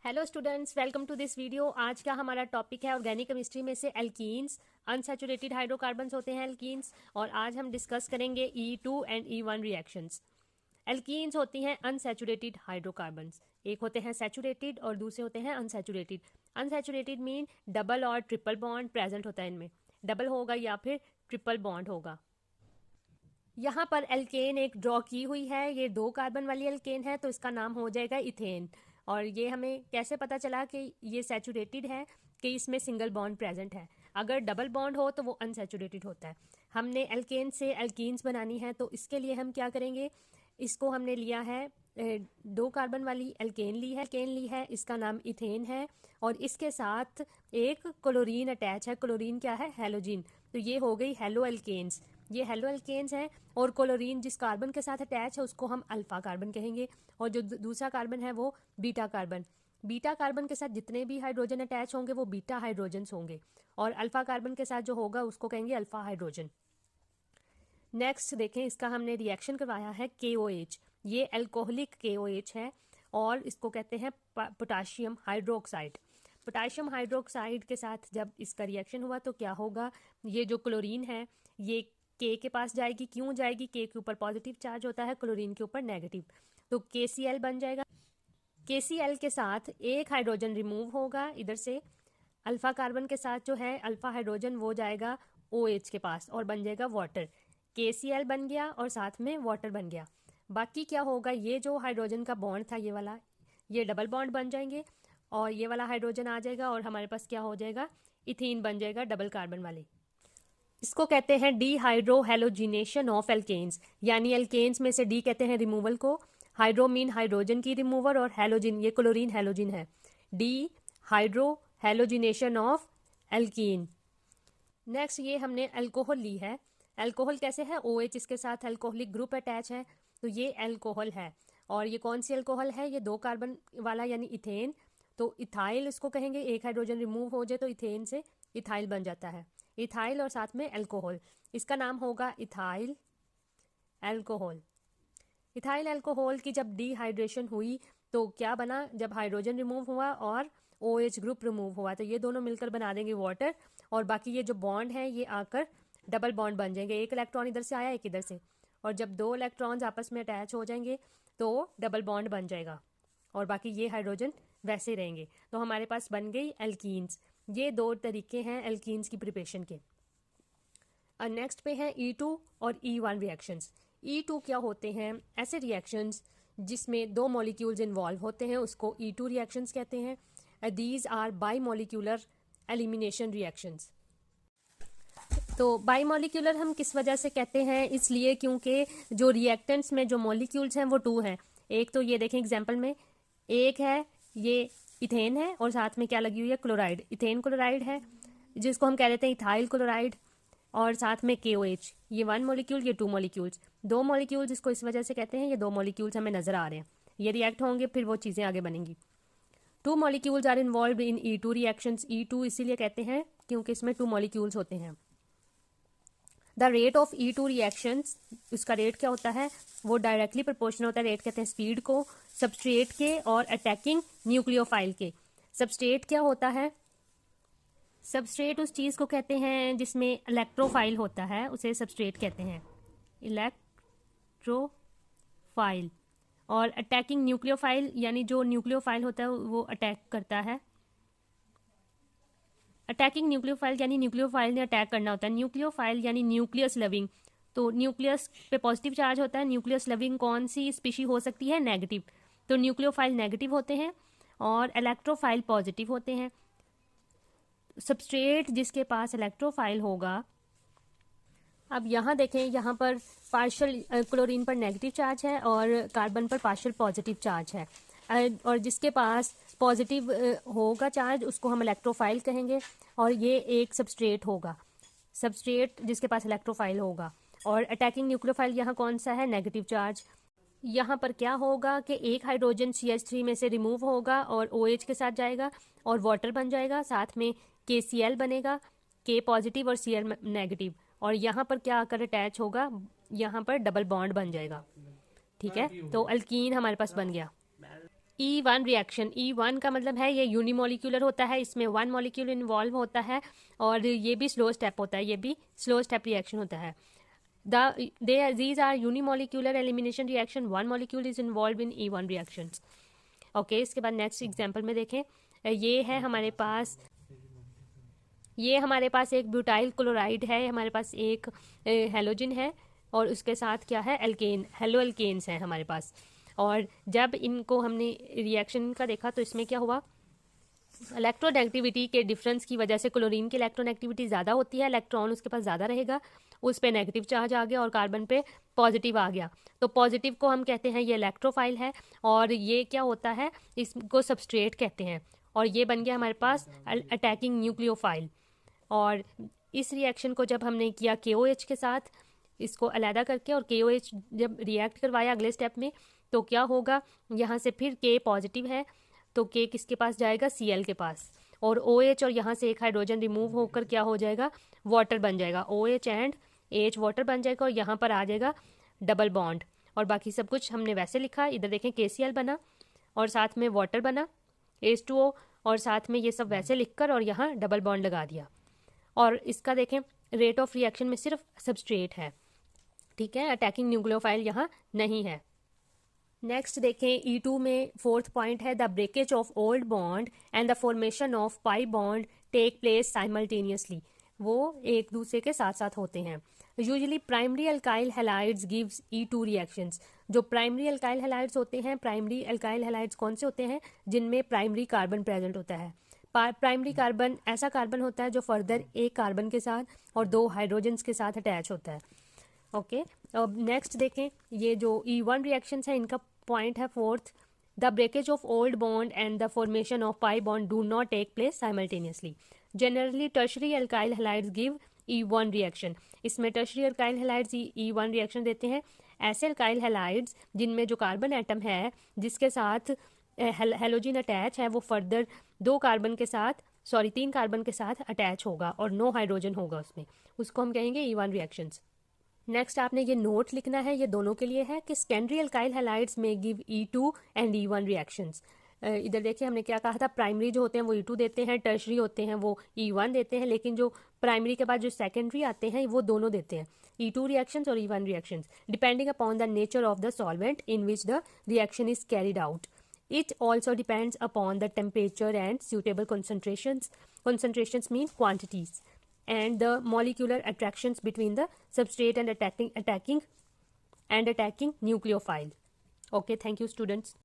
Hello students, welcome to this video. आज का हमारा टॉपिक है ऑर्गेनिक केमिस्ट्री में से एल्कीन्स। अनसैचुरेटेड हाइड्रोकार्बन्स होते हैं एल्कीन्स, और आज हम डिस्कस करेंगे E2 and E1 reactions. Alkenes होती हैं अनसैचुरेटेड हाइड्रोकार्बन्स। एक होते हैं सैचुरेटेड और दूसरे होते हैं अनसैचुरेटेड। अनसैचुरेटेड मीन डबल और ट्रिपल बॉन्ड प्रेजेंट होता है इनमें, डबल होगा या फिर ट्रिपल बॉन्ड होगा। यहाँ पर एल्केन एक ड्रॉ की हुई है, ये 2 कार्बन वाली एल्केन है तो इसका नाम हो जाएगा इथेन। और ये हमें कैसे पता चला कि ये सैचुरेटेड है, कि इसमें सिंगल बॉन्ड प्रेजेंट है। अगर डबल बॉन्ड हो तो वो अनसैचुरेटेड होता है। हमने एल्केन से एल्कीन्स बनानी है तो इसके लिए हम क्या करेंगे, इसको हमने लिया है 2 कार्बन वाली एल्केन ली है, इसका नाम इथेन है और इसके साथ एक क्लोरीन अटैच है। क्लोरीन क्या है? हैलोजिन। तो ये हो गई हेलो एल्केन्स। ये हेलो एल्केन्स हैं और क्लोरीन जिस कार्बन के साथ अटैच है उसको हम अल्फा कार्बन कहेंगे, और जो दूसरा कार्बन है वो बीटा कार्बन। बीटा कार्बन के साथ जितने भी हाइड्रोजन अटैच होंगे वो बीटा हाइड्रोजन्स होंगे, और अल्फा कार्बन के साथ जो होगा उसको कहेंगे अल्फा हाइड्रोजन। नेक्स्ट देखें, इसका हमने रिएक्शन करवाया है KOH। ये अल्कोहलिक KOH है और इसको कहते हैं पोटाशियम हाइड्रोक्साइड। पोटाशियम हाइड्रोक्साइड के साथ जब इसका रिएक्शन हुआ तो क्या होगा, ये जो क्लोरीन है ये K के पास जाएगी। क्यों जाएगी? K के ऊपर पॉजिटिव चार्ज होता है, क्लोरीन के ऊपर नेगेटिव, तो KCl बन जाएगा। KCl के साथ एक हाइड्रोजन रिमूव होगा इधर से, अल्फा कार्बन के साथ जो है अल्फा हाइड्रोजन वो जाएगा OH के पास और बन जाएगा वाटर। KCl बन गया और साथ में वाटर बन गया। बाकी क्या होगा, ये जो हाइड्रोजन का बॉन्ड था ये वाला, ये डबल बॉन्ड बन जाएंगे और ये वाला हाइड्रोजन आ जाएगा और हमारे पास क्या हो जाएगा, इथीन बन जाएगा डबल कार्बन वाले। इसको कहते हैं डीहाइड्रो हैलोजिनेशन ऑफ एल्केन्स, यानी एल्केन्स में से डी कहते हैं रिमूवल को, हाइड्रो मीन हाइड्रोजन की रिमूवल, और हैलोजिन ये क्लोरीन हैलोजिन है। D hydro halogenation of alkene. Next ये हमने अल्कोहल ली है। अल्कोहल कैसे है? OH इसके साथ अल्कोहलिक ग्रुप अटैच है तो ये अल्कोहल है। और ये कौन सी अल्कोहल है? ये 2 कार्बन वाला यानी इथेन। तो इथाइल इसको कहेंगे, एक हाइड्रोजन रिमूव हो जाए तो इथेन से इथाइल बन जाता है। इथाइल और साथ में अल्कोहल, इसका नाम होगा इथाइल अल्कोहल। इथाइल अल्कोहल की जब डिहाइड्रेशन हुई तो क्या बना, जब हाइड्रोजन रिमूव हुआ और OH ग्रुप रिमूव हुआ तो ये दोनों मिलकर बना देंगे वाटर, और बाकी ये जो बॉन्ड है ये आकर डबल बॉन्ड बन जाएंगे। एक इलेक्ट्रॉन इधर से आया, एक इधर से, और जब 2 इलेक्ट्रॉन्स आपस में अटैच हो जाएंगे तो डबल बॉन्ड बन जाएगा और बाकी ये हाइड्रोजन वैसे रहेंगे। तो हमारे पास बन गई एल्कीन्स। ये 2 तरीके हैं एल्कीन्स की प्रिपरेशन के। और नेक्स्ट पे है E2 और E1 रिएक्शंस। E2 क्या होते हैं? ऐसे रिएक्शंस जिसमें 2 मॉलिक्यूल्स इन्वॉल्व होते हैं उसको E2 रिएक्शंस कहते हैं। These are bimolecular elimination reactions. तो बाई मॉलिक्यूलर हम किस वजह से कहते हैं? इसलिए क्योंकि जो रिएक्टेंट्स में जो मॉलिक्यूल्स हैं वो 2 हैं। एक तो ये देखें एग्जाम्पल में, एक है ये इथेन है और साथ में क्या लगी हुई है, क्लोराइड, इथेन क्लोराइड है जिसको हम कह देते हैं इथाइल क्लोराइड, और साथ में KOH। ये 1 मॉलिक्यूल, ये 2 मॉलिक्यूल्स, 2 मॉलिक्यूल्स इसको इस वजह से कहते हैं, ये 2 मॉलिक्यूल्स हमें नजर आ रहे हैं, ये रिएक्ट होंगे फिर वो चीज़ें आगे बनेंगी। 2 molecules are involved in E2 reactions. E2 इसीलिए कहते हैं क्योंकि इसमें 2 मॉलिक्यूल्स होते हैं। The rate of E2 reactions, उसका रेट क्या होता है? वो डायरेक्टली प्रोपोर्शनल होता है, रेट कहते हैं स्पीड को, सबस्ट्रेट के और अटैकिंग न्यूक्लियोफाइल के। सबस्ट्रेट क्या होता है? सबस्ट्रेट उस चीज़ को कहते हैं जिसमें इलेक्ट्रोफाइल होता है, उसे सबस्ट्रेट कहते हैं, इलेक्ट्रोफाइल। और अटैकिंग न्यूक्लियोफाइल यानी जो न्यूक्लियोफाइल होता है वो अटैक करता है। अटैकिंग न्यूक्लियोफाइल यानी न्यूक्लियोफाइल ने अटैक करना होता है। न्यूक्लियोफाइल यानी न्यूक्लियस लविंग, तो न्यूक्लियस पे पॉजिटिव चार्ज होता है। न्यूक्लियस लविंग कौन सी स्पीशी हो सकती है? नेगेटिव। तो न्यूक्लियोफाइल नेगेटिव होते हैं और इलेक्ट्रोफाइल पॉजिटिव होते हैं। सबस्ट्रेट जिसके पास इलेक्ट्रोफाइल होगा, अब यहाँ देखें, यहाँ पर पार्शियल क्लोरीन पर नेगेटिव चार्ज है और कार्बन पर पार्शियल पॉजिटिव चार्ज है, और जिसके पास पॉजिटिव होगा चार्ज उसको हम इलेक्ट्रोफाइल कहेंगे, और ये एक सबस्ट्रेट होगा, सबस्ट्रेट जिसके पास इलेक्ट्रोफाइल होगा। और अटैकिंग न्यूक्लियोफाइल यहाँ कौन सा है? Negative charge. यहाँ पर क्या होगा कि एक हाइड्रोजन CH3 में से रिमूव होगा और OH के साथ जाएगा और वाटर बन जाएगा, साथ में KCl बनेगा, K पॉजिटिव और Cl नेगेटिव, और यहाँ पर क्या आकर अटैच होगा, यहाँ पर डबल बॉन्ड बन जाएगा। ठीक है, तो अल्कीन हमारे पास बन गया। E1 रिएक्शन, E1 का मतलब है ये यूनिमोलिक्यूलर होता है, इसमें 1 मॉलिक्यूल इन्वॉल्व होता है और ये भी स्लो स्टेप होता है, ये भी स्लो स्टेप रिएक्शन होता है. These are unimolecular elimination reaction. 1 molecule is involved in E1 reactions. Okay, इसके बाद नेक्स्ट एग्जांपल में देखें. ये है हमारे पास, ये हमारे पास एक ब्यूटाइल क्लोराइड है, हमारे पास एक हेलोजन है और उसके साथ क्या है, एल्केन, हेलो एल्केन्स हैं हमारे पास. और जब इनको हमने रिएक्शन का देखा तो इसमें क्या हुआ, इलेक्ट्रोनेगेटिविटी के डिफरेंस की वजह से क्लोरीन की इलेक्ट्रोनेगेटिविटी ज़्यादा होती है, इलेक्ट्रॉन उसके पास ज़्यादा रहेगा, उस पे नेगेटिव चार्ज आ गया और कार्बन पे पॉजिटिव आ गया. तो पॉजिटिव को हम कहते हैं ये इलेक्ट्रोफाइल है और ये क्या होता है, इसको सबस्ट्रेट कहते हैं. और ये बन गया हमारे पास अटैकिंग न्यूक्लियोफाइल. और इस रिएक्शन को जब हमने किया KOH के साथ, इसको अलहदा करके, और KOH जब रिएक्ट करवाया अगले स्टेप में, तो क्या होगा, यहाँ से फिर K पॉजिटिव है तो K किसके पास जाएगा, Cl के पास, और OH और यहाँ से एक हाइड्रोजन रिमूव होकर क्या हो जाएगा, वाटर बन जाएगा, OH एंड H वाटर बन जाएगा और यहाँ पर आ जाएगा डबल बॉन्ड. और बाकी सब कुछ हमने वैसे लिखा, इधर देखें KCl बना और साथ में वाटर बना H2O और साथ में ये सब वैसे लिखकर और यहाँ डबल बॉन्ड लगा दिया. और इसका देखें रेट ऑफ रिएक्शन में सिर्फ सबस्ट्रेट है, ठीक है, अटैकिंग न्यूक्लियोफाइल यहाँ नहीं है. नेक्स्ट देखें E2 में फोर्थ पॉइंट है, the breakage of old bond and the formation of pi bond take place simultaneously. वो एक दूसरे के साथ साथ होते हैं. Usually primary alkyl halides gives E2 reactions. जो प्राइमरी अल्काइल हैलाइड्स होते हैं, प्राइमरी अल्काइल हैलाइड्स कौन से होते हैं, जिनमें प्राइमरी कार्बन प्रेजेंट होता है. प्राइमरी कार्बन ऐसा कार्बन होता है जो फर्दर एक कार्बन के साथ और 2 हाइड्रोजन्स के साथ अटैच होता है. ओके, अब नेक्स्ट देखें, ये जो E1 रिएक्शंस हैं इनका पॉइंट है fourth, the breakage of old bond and the formation of pi bond do not take place simultaneously. Generally tertiary alkyl halides give E1 reaction. इसमें tertiary alkyl halides E1 reaction देते हैं. ऐसे alkyl halides जिनमें जो carbon atom है जिसके साथ halogen attach है वो फर्दर 3 कार्बन के साथ अटैच होगा और नो हाइड्रोजन होगा उसमें, उसको हम कहेंगे E1 रिएक्शंस. नेक्स्ट आपने ये नोट लिखना है, ये दोनों के लिए है कि सेकेंडरी अल्काइल हैलाइड्स में give E2 and E1 reactions. इधर देखिए हमने क्या कहा था, प्राइमरी जो होते हैं वो E2 देते हैं, टर्शरी होते हैं वो E1 देते हैं, लेकिन जो प्राइमरी के बाद जो सेकेंडरी आते हैं वो दोनों देते हैं, E2 रिएक्शंस और E1 reactions, depending upon the nature of the solvent in which the reaction is carried out. It also depends upon the temperature and suitable concentrations. Concentrations mean quantities. And the molecular attractions between the substrate and attacking nucleophile. Okay, thank you students.